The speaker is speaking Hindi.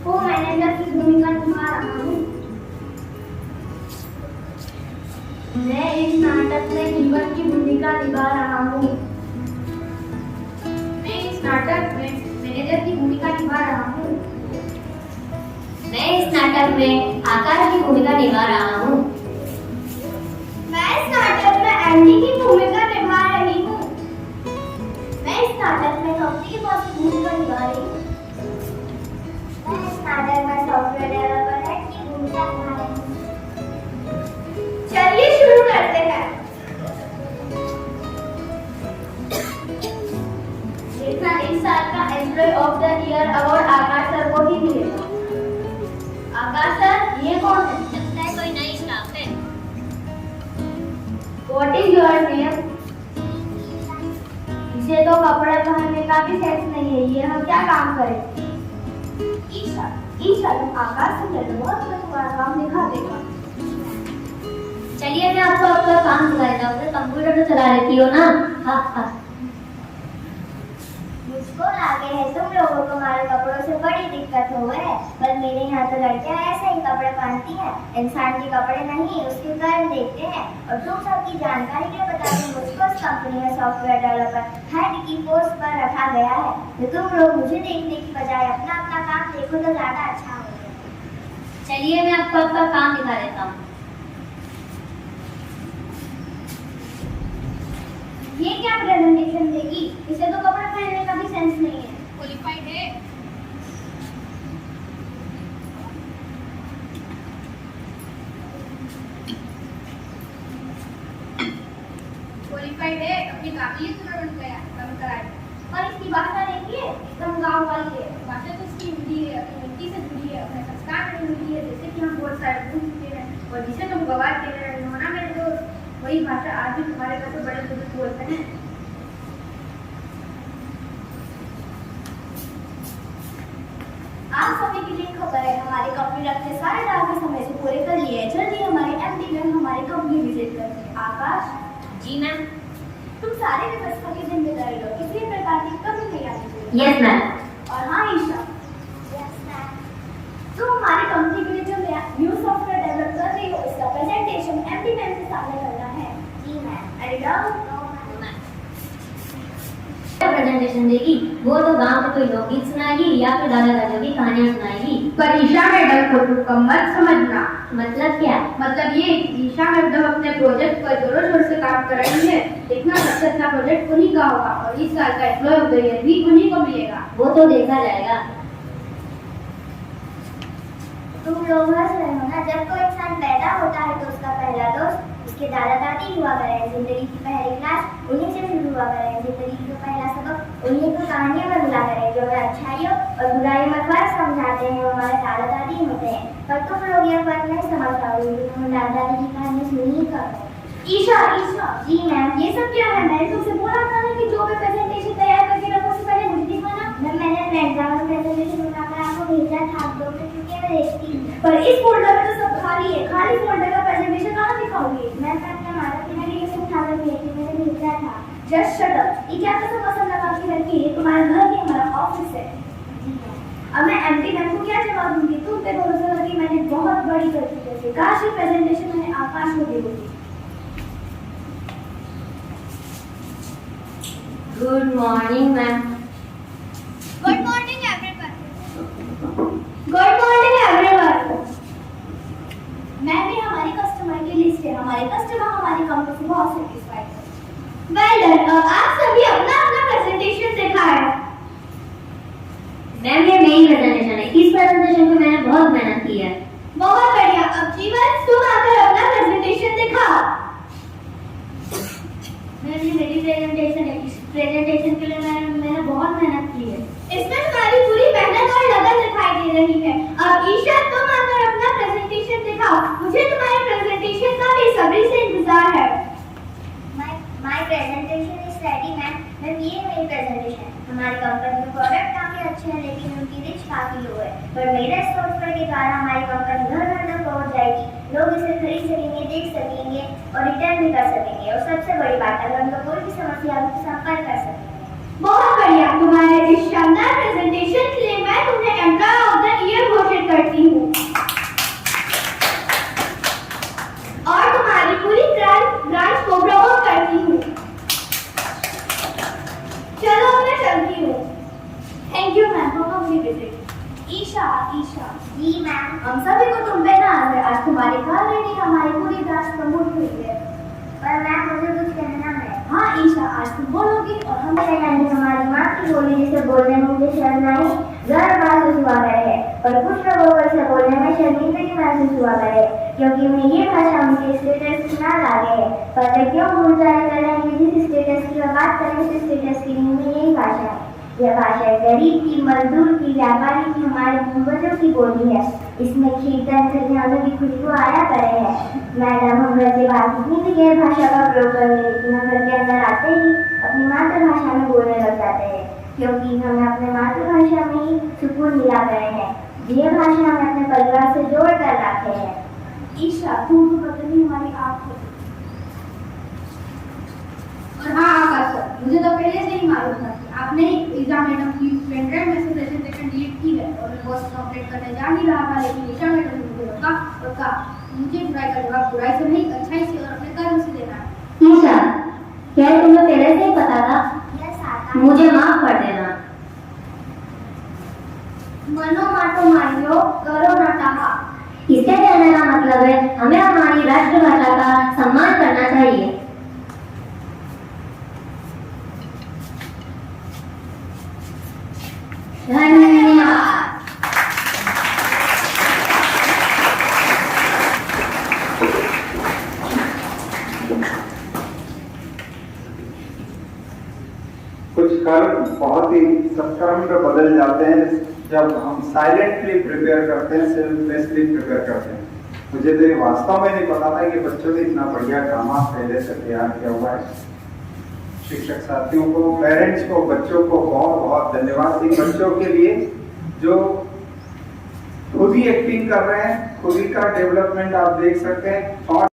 को मैनेजर की भूमिका निभा रहा हूँ। मैं इस नाटक में हीवर की भूमिका निभा रहा हूँ। मैं इस नाटक में मैनेजर की भूमिका निभा रहा हूँ। मैं इस नाटक में आकाश की भूमिका निभा रहा हूँ। मैं इस नाटक में एंडी की भूमिका निभा रही हूँ। मैं इस नाटक में कंपनी के बॉस की भूमिका निभा रही हूँ। मैं इस नाटक में सॉफ्टवेयर डेवलपर हेड की भूमिका निभा रही हूँ। चलिए शुरू करते हैं। देखना इस साल का employee of the year award Akash sir को ही मिलेगा। आकाश सर, ये कौन है? लगता है कोई नई स्टाफ है। What is your name? इसे तो कपड़े पहनने का भी सेंस नहीं है, ये हम क्या काम करें? ईशा, ईशा तुम आकाश से मिलो और मैं तुम्हारा काम दिखा देगा। चलिए मैं आपको आपका काम सिखा देता हूँ। कंप्यूटर तो चला लेती हो ना? हाँ हाँ। मुझको आगे है तुम लोगों को हमारे कपड़ों से बड़ी दिक्कत हो है, पर मेरे यहाँ तो लड़कियाँ ऐसे ही कपड़े पहनती हैं। इंसान के कपड़े नहीं उसके कर्म देखते हैं। और तुम सबकी जानकारी के बता दूं, मुझको इस कंपनी में सॉफ्टवेयर डेवलपर हेड की पोस्ट पर रखा गया है। तो तुम लोग मुझे देखने की बजाय अपना अपना काम देखो तो ज्यादा अच्छा होगा। चलिए मैं आपको आपका काम दिखा देता हूँ। ये क्या प्रेजेंटेशन देगी? इसे तो कपड़े पहनने का भी सेंस नहीं है। क्वालिफाइड है। क्वालिफाइड है, अपनी काबिलियत पर बन कराए। और इसकी भाषा देखिए, एकदम गाँव वाली है। भाषा तो इसकी हिंदी है, अपनी मिट्टी से जुड़ी है, अपने संस्कार से जुड़ी है। जैसे कि हम बहुत सारे भूल चुके हैं और जिसे तुम गवाह के रहे हो ना मेरे दोस्त, वही भाषा आज भी तुम्हारे घर से बड़े बुजुर्ग बोलते हैं। आप सभी के लिए खबर है, हमारी कंपनी अपने सारे टारगेट समय से पूरे कर लिए हैं। जल्दी हमारे एमडी मैम हमारी कंपनी विजिट करते हैं। आकाश, जी मैम। तुम सारे व्यवस्था की जिम्मेदारी लो, किसी भी प्रकार की कमी नहीं आनी चाहिए। Yes ma'am. और हाँ ईशा, तुम हमारी कंपनी के लिए जो न्यू सॉफ्टवेयर डेवलप कर रही हो उसका प्रेजेंटेशन एमडी मैम के सामने करना है। जी मैम। एंड प्रेजेंटेशन देगी वो तो गांव के कोई लोकगीत सुनाएगी या फिर दादा दादियों की कहानियां सुनाएगी। पर ईशा मैडम को तुम कम मत समझना। मतलब क्या? मतलब ये ईशा मैडम अपने प्रोजेक्ट पर जोरों शोर से काम कर रही है। देखना सबसे अच्छा प्रोजेक्ट उन्हीं का होगा और इस साल का एम्प्लॉय ऑफ द ईयर भी उन्हीं को मिलेगा। वो तो देखा जाएगा। तुम लोग हंस रहे हो ना? जब कोई इंसान पैदा होता है तो उसका पहला दोस्त उसके दादा दादी हुआ करे। जिंदगी की पहली क्लास उन्हीं से शुरू हुआ करे। जिंदगी का पहला सबक उन्हीं को कहानियां में मिला करे जो हमें अच्छाइयों और बुराइयों में फर्क समझाते हैं। वो हमारे दादा दादी होते हैं। पर तुम लोग यह फर्क नहीं समझ पाओगे क्योंकि तुम दादा दादी की कहानी सुनी ही करो। ईशा, ईशा। जी मैम। ये सब क्या है? मैंने तुमसे बोला था ना कि जो भी प्रेजेंटेशन तैयार करके रखो उससे पहले मुझे दिखाना। मैंने अपने एग्जाम में प्रेजेंटेशन बनाकर आपको भेजा था। आप लोग क्योंकि मैं देखती हूँ, पर इस फोल्डर में तो सब खाली है। खाली फोल्डर का प्रेजेंटेशन कहाँ दिखाओगे? मैं अपने माता पिता के लिए उठा कर मैंने भेजा था। Just shut up. ये क्या तो पसंद लगा के रखी है? तुम्हारा घर नहीं, हमारा ऑफिस है। अब मैं एमडी मैम को क्या जवाब दूंगी? तुम पे भरोसा करके मैंने बहुत बड़ी गलती कर दी। काश ये प्रेजेंटेशन मैंने आकाश को दी होती। Good morning ma'am. Good morning everyone. Good morning everyone. मैं भी हमारी कस्टमर की लिस्ट है। हमारे कस्टमर हमारी कंपनी से बहुत सेटिस्फाइड है। Well done. आप सभी अपना अपना प्रेजेंटेशन दिखाएं। मैम ये मेरी प्रेजेंटेशन है। इस प्रेजेंटेशन पे मैंने बहुत मेहनत की है। बहुत बढ़िया। अब जीवन तुम आकर अपना प्रेजेंटेशन दिखाओ। मैम ये मेरी प्रेजेंटेशन है। इस प्रेजेंटेशन के लिए मैंने बहुत मेहनत की है। इसमें तुम्हारी पूरी मेहनत और लगन दिखाई दे रही है। अब ईशा तुम आकर अपना प्रेजेंटेशन दिखाओ। मुझे तुम्हारे प्रेजेंटेशन का बेसब्री से इंतजार है। My presentation is ready ma'am. Ma'am ये मेरी प्रेजेंटेशन है। हमारी कंपनी के प्रोडक्ट काफी अच्छे हैं लेकिन उनकी रीच काफी लो है। पर मेरे सॉफ्टवेयर के द्वारा हमारी कंपनी घर घर तक पहुंच जाएगी। लोग इसे खरीद सकेंगे, देख सकेंगे और रिटर्न भी कर सकेंगे। और सबसे बड़ी बात, अगर उनको कोई भी समस्या हो तो संपर्क कर सकेंगे। बहुत बढ़िया। तुम्हारे इस शानदार प्रेजेंटेशन के लिए मैं तुम्हें employee of the year Isha. जी मैम। हम सभी को तुम पे नाज है, आज तुम्हारे घर नहीं हमारी पूरी क्लास प्रमोट हुई है। पर मैम मुझे कुछ कहना है। हाँ ईशा, आज तुम बोलोगी और हम यानी हमारी माँ की बोली जिसे बोलने में मुझे शर्म आई, गर्व महसूस हुआ करे, पर कुछ लोगों को इसे बोलने में शर्मिंदगी महसूस हुआ करे, क्योंकि मैं ये भाषा उनके स्टेटस की ना लागे है। पर वे क्यों भूल जाया करेंगे जिस स्टेटस की बात करें उस स्टेटस की नींव में यही भाषा है। यह भाषा गरीब की, मजदूर की, व्यापारी की, हमारे पूर्वजों की बोली है। इसमें कीर्तन खलिहानों की खुशबू आया करे है। मैडम, हम घर के बाहर कितनी भी गैर भाषा का प्रयोग कर ले, लेकिन हम घर के अंदर आते ही अपनी मातृभाषा में बोलने लग जाते हैं, क्योंकि हमें अपने मातृभाषा में ही सुकून मिला गए हैं। यह भाषा हमें अपने परिवार से जोड़ कर रखे हैं। ईशा, तुम तो बदलनी हमारी आँख हो। और हाँ आकाश सर, मुझे तो पहले से ही मालूम था कि आपने ईशा मैडम की पेन ड्राइव में से सेशन सेकंड डिलीट की है और मैं बॉस कंप्लीट करने जा ही रहा था, लेकिन ईशा मैडम ने मुझे रोका और कहा मुझे बुराई का जवाब बुराई से नहीं, अच्छाई से और अपने कर्म से देना है। ईशा, क्या तुम्हें पहले से ही पता था? यस आकाश। मुझे माफ कर देना। मनो माटो मारियो, करो ना चाहा। इसके कहने का मतलब है हमें हमारी राष्ट्रभाषा का सम्मान करना चाहिए। धन्यवाद। कुछ कर्म बहुत ही सत्कर्म पे बदल जाते हैं जब हम साइलेंटली प्रिपेयर करते हैं, सेल्फलेसली प्रिपेयर करते हैं। मुझे तो ये वास्तव में नहीं पता था कि बच्चों ने इतना बढ़िया ड्रामा पहले से तैयार किया हुआ है। शिक्षक साथियों को, पेरेंट्स को, बच्चों को बहुत बहुत धन्यवाद। इन बच्चों के लिए जो खुद ही एक्टिंग कर रहे हैं, खुद ही का डेवलपमेंट आप देख सकते हैं।